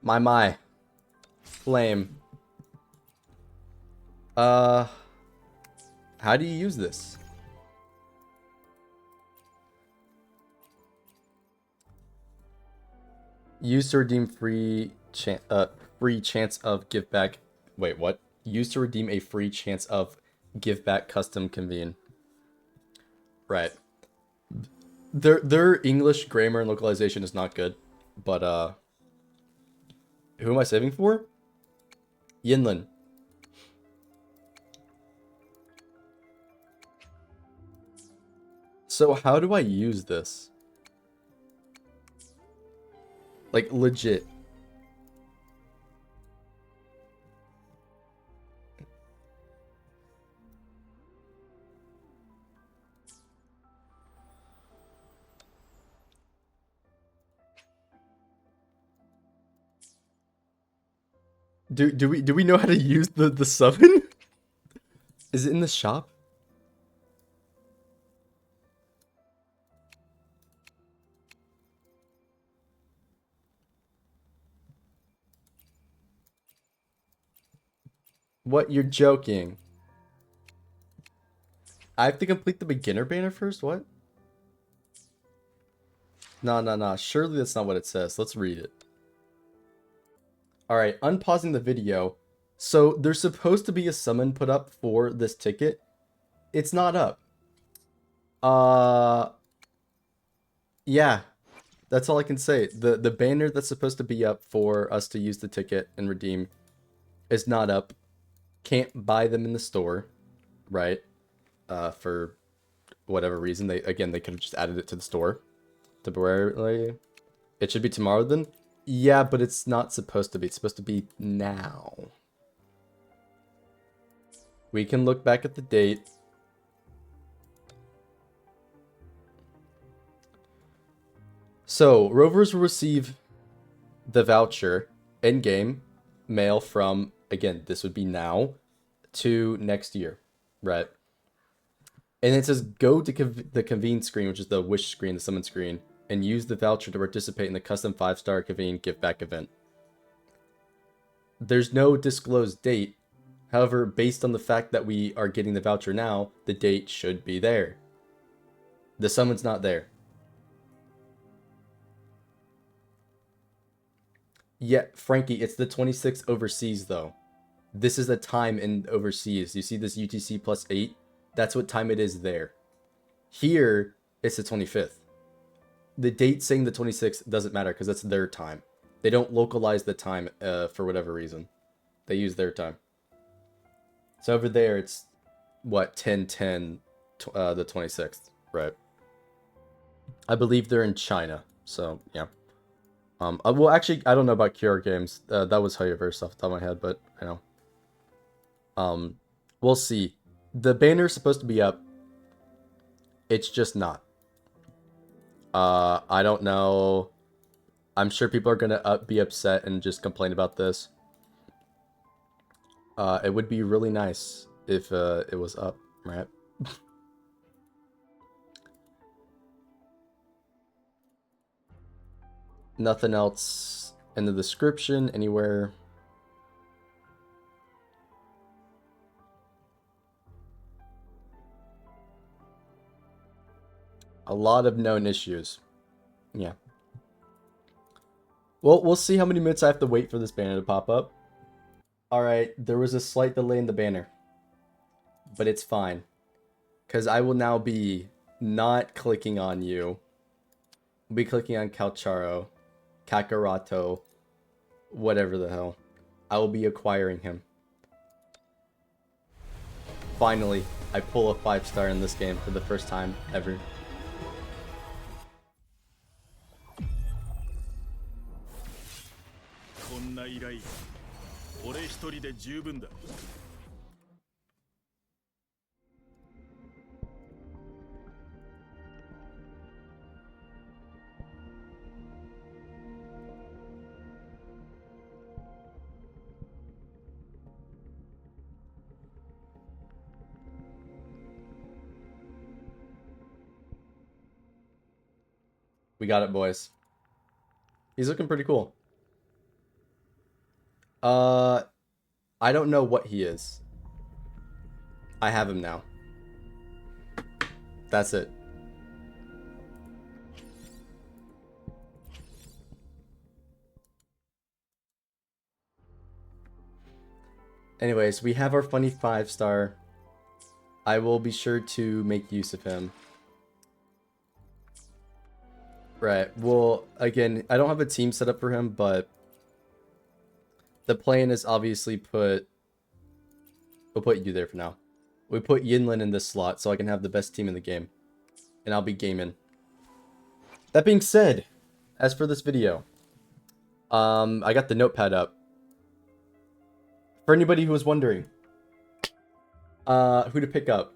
My. Flame. How do you use this? Use to redeem free chance of give back. Wait, what? Use to redeem a free chance of give back custom convene. Right. Their English grammar and localization is not good, but who am I saving for? Yinlin. So how do I use this? Like legit. Do we know how to use the summon? Is it in the shop? What, you're joking? I have to complete the beginner banner first? What? No. Surely that's not what it says. Let's read it. Alright, unpausing the video. So there's supposed to be a summon put up for this ticket. It's not up. Yeah. That's all I can say. The banner that's supposed to be up for us to use the ticket and redeem is not up. Can't buy them in the store, right? For whatever reason. They could have just added it to the store temporarily. It should be tomorrow then? Yeah, but it's not supposed to be. It's supposed to be now. We can look back at the date. So, rovers will receive the voucher in-game mail from, again, this would be now, to next year, right? And it says go to the convene screen, which is the wish screen, the summon screen, and use the voucher to participate in the custom 5-star convene give back event. There's no disclosed date. However, based on the fact that we are getting the voucher now, the date should be there. The summon's not there. Yeah, Frankie, it's the 26th overseas though. This is the time in overseas. You see this UTC plus 8? That's what time it is there. Here, it's the 25th. The date saying the 26th doesn't matter because that's their time. They don't localize the time for whatever reason. They use their time. So over there, it's what, 10/10, the 26th, right? I believe they're in China, so yeah. Well, actually, I don't know about QR games. That was Hoyoverse off the top of my head, but you know. We'll see. The banner's supposed to be up. It's just not. I don't know. I'm sure people are gonna be upset and just complain about this. It would be really nice if it was up, right? Nothing else in the description anywhere. A lot of known issues. Yeah. Well, we'll see how many minutes I have to wait for this banner to pop up. Alright, there was a slight delay in the banner. But it's fine. Because I will now be not clicking on you. I'll be clicking on Calcharo, Kakarato, whatever the hell. I will be acquiring him. Finally, I pull a 5-star in this game for the first time ever. We got it, boys. He's looking pretty cool. I don't know what he is. I have him now. That's it. Anyways, we have our funny 5-star. I will be sure to make use of him. Right. Well, again, I don't have a team set up for him, but the plan is obviously we'll put you there for now. We put Yinlin in this slot so I can have the best team in the game. And I'll be gaming. That being said, as for this video, I got the notepad up. For anybody who was wondering, who to pick up.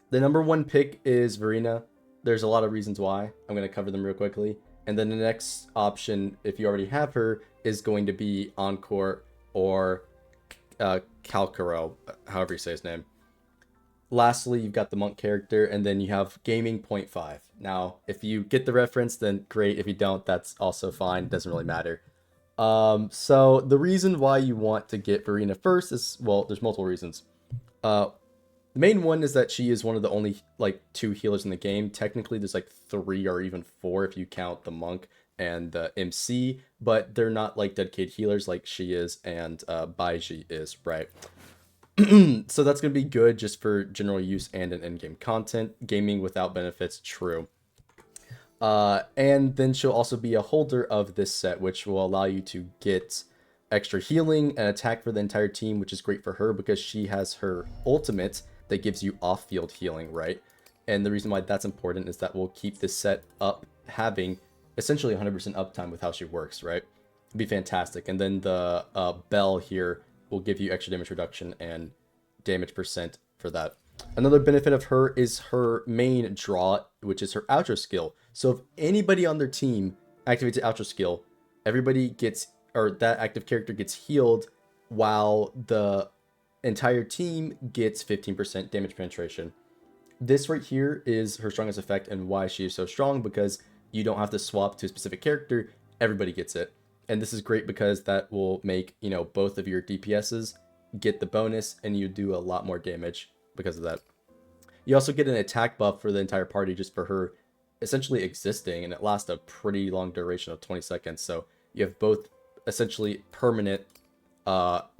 The number 1 pick is Verena. There's a lot of reasons why. I'm going to cover them real quickly. And then the next option, if you already have her, is going to be Encore or Kalkaro, however you say his name. Lastly, you've got the monk character, and then you have gaming 0.5. Now, if you get the reference, then great. If you don't, that's also fine. It doesn't really matter. So the reason why you want to get Verena first is, well, there's multiple reasons. The main one is that she is one of the only, like, 2 healers in the game. Technically, there's, like, 3 or even 4 if you count the monk and the MC, but they're not, like, dedicated healers like she is and Baiji is, right? So that's going to be good just for general use and in in-game content. Gaming without benefits, true. And then she'll also be a holder of this set, which will allow you to get extra healing and attack for the entire team, which is great for her because she has her ultimate that gives you off-field healing, right? And the reason why that's important is that we'll keep this set up having essentially 100% uptime with how she works, right? It'd be fantastic. And then the bell here will give you extra damage reduction and damage percent for that. Another benefit of her is her main draw, which is her outro skill. So if anybody on their team activates the outro skill, everybody gets, or that active character gets healed while the entire team gets 15% damage penetration. This right here is her strongest effect and why she is so strong, because you don't have to swap to a specific character, everybody gets it. And this is great because that will make, you know, both of your DPSs get the bonus and you do a lot more damage because of that. You also get an attack buff for the entire party just for her essentially existing, and it lasts a pretty long duration of 20 seconds. So you have both essentially permanent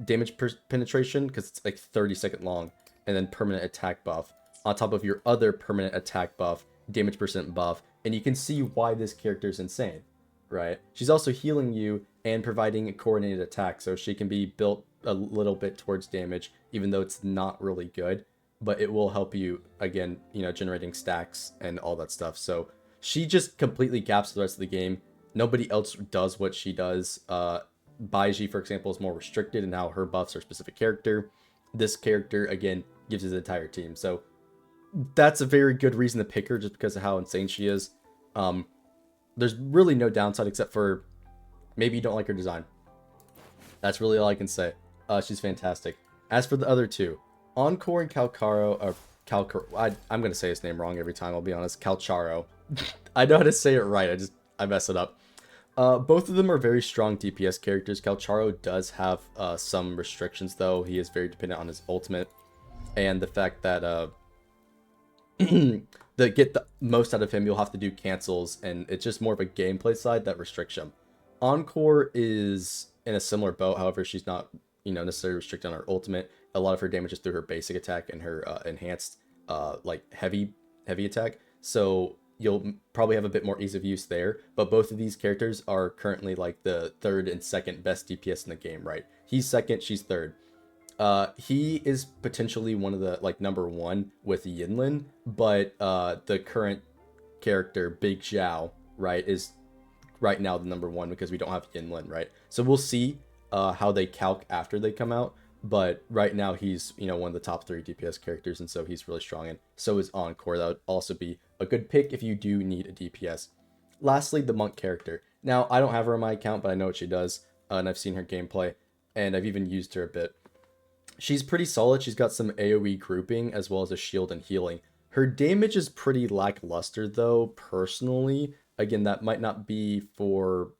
damage penetration, because it's like 30-second long, and then permanent attack buff on top of your other permanent attack buff, damage percent buff, and you can see why this character is insane, right? She's also healing you and providing a coordinated attack, so she can be built a little bit towards damage, even though it's not really good, but it will help you, again, you know, generating stacks and all that stuff. So she just completely gaps the rest of the game. Nobody else does what she does. Baiji, for example, is more restricted in how her buffs are specific character. This character, again, gives his entire team. So that's a very good reason to pick her, just because of how insane she is. There's really no downside except for maybe you don't like her design. That's really all I can say. She's fantastic. As for the other two, Encore and I'm going to say his name wrong every time, I'll be honest. Calcharo. I know how to say it right, I mess it up. Both of them are very strong DPS characters. Calcharo does have some restrictions, though. He is very dependent on his ultimate. And the fact that to get the most out of him, you'll have to do cancels, and it's just more of a gameplay side that restricts him. Encore is in a similar boat, however, she's not, you know, necessarily restricted on her ultimate. A lot of her damage is through her basic attack and her enhanced, like, heavy attack. So you'll probably have a bit more ease of use there. But both of these characters are currently, like, the third and second best DPS in the game, right? He's second, she's third. He is potentially one of the, like, number 1 with Yinlin, but the current character, Big Zhao, right, is right now the number 1 because we don't have Yinlin, right? So we'll see how they calc after they come out, but right now he's, you know, one of the top 3 DPS characters, and so he's really strong, and so is Encore. That would also be a good pick if you do need a DPS. Lastly, the monk character. Now, I don't have her on my account, but I know what she does, and I've seen her gameplay, and I've even used her a bit. She's pretty solid. She's got some AoE grouping as well as a shield and healing. Her damage is pretty lackluster, though, personally. Again, that might not be for,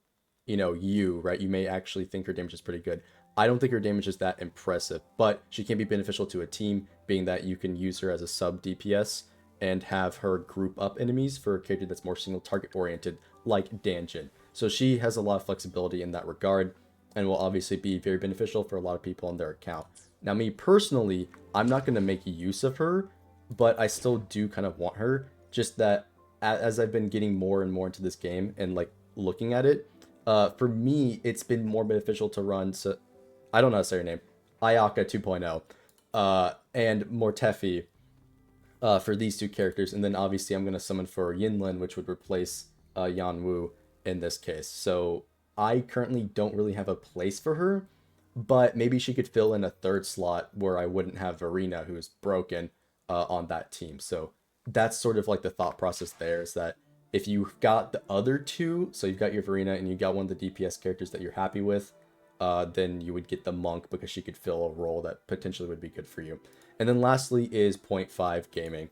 you know, you, right? You may actually think her damage is pretty good. I don't think her damage is that impressive, but she can be beneficial to a team, being that you can use her as a sub DPS and have her group up enemies for a character that's more single target oriented, like Danjin. So she has a lot of flexibility in that regard, and will obviously be very beneficial for a lot of people on their account. Now, me personally, I'm not going to make use of her, but I still do kind of want her, just that as I've been getting more and more into this game and like looking at it, for me, it's been more beneficial to run, so I don't know how to say her name, Ayaka 2.0, and Mortefi, for these two characters, and then obviously I'm going to summon for Yinlin, which would replace Yanwu in this case. So I currently don't really have a place for her, but maybe she could fill in a third slot where I wouldn't have Verena, who's broken, on that team. So that's sort of like the thought process there, is that if you've got the other two, so you've got your Verena and you got one of the DPS characters that you're happy with, then you would get the Monk because she could fill a role that potentially would be good for you. And then lastly is 0.5 Gaming.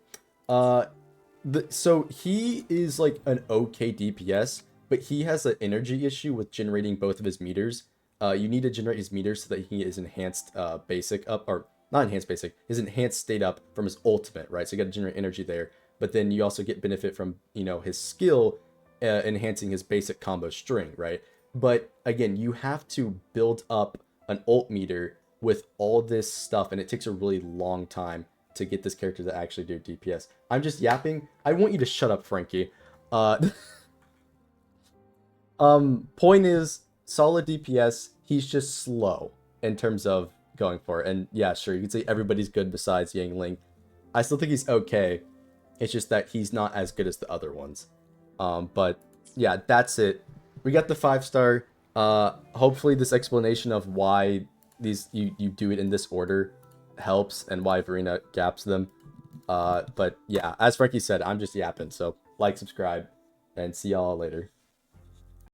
So he is like an okay DPS, but he has an energy issue with generating both of his meters. You need to generate his meters so that he is enhanced basic up, or not enhanced basic, his enhanced state up from his ultimate, right? So you got to generate energy there. But then you also get benefit from, you know, his skill enhancing his basic combo string, right? But again, you have to build up an ult meter with all this stuff, and it takes a really long time to get this character to actually do DPS. I'm just yapping. I want you to shut up, Frankie. Point is, solid DPS, he's just slow in terms of going for it. And yeah, sure, you can say everybody's good besides Yangling. I still think he's okay. It's just that he's not as good as the other ones. But yeah, that's it. We got the 5-star. Hopefully this explanation of why these you do it in this order helps, and why Verena gaps them. But yeah, as Frankie said, I'm just yapping. So like, subscribe, and see y'all later.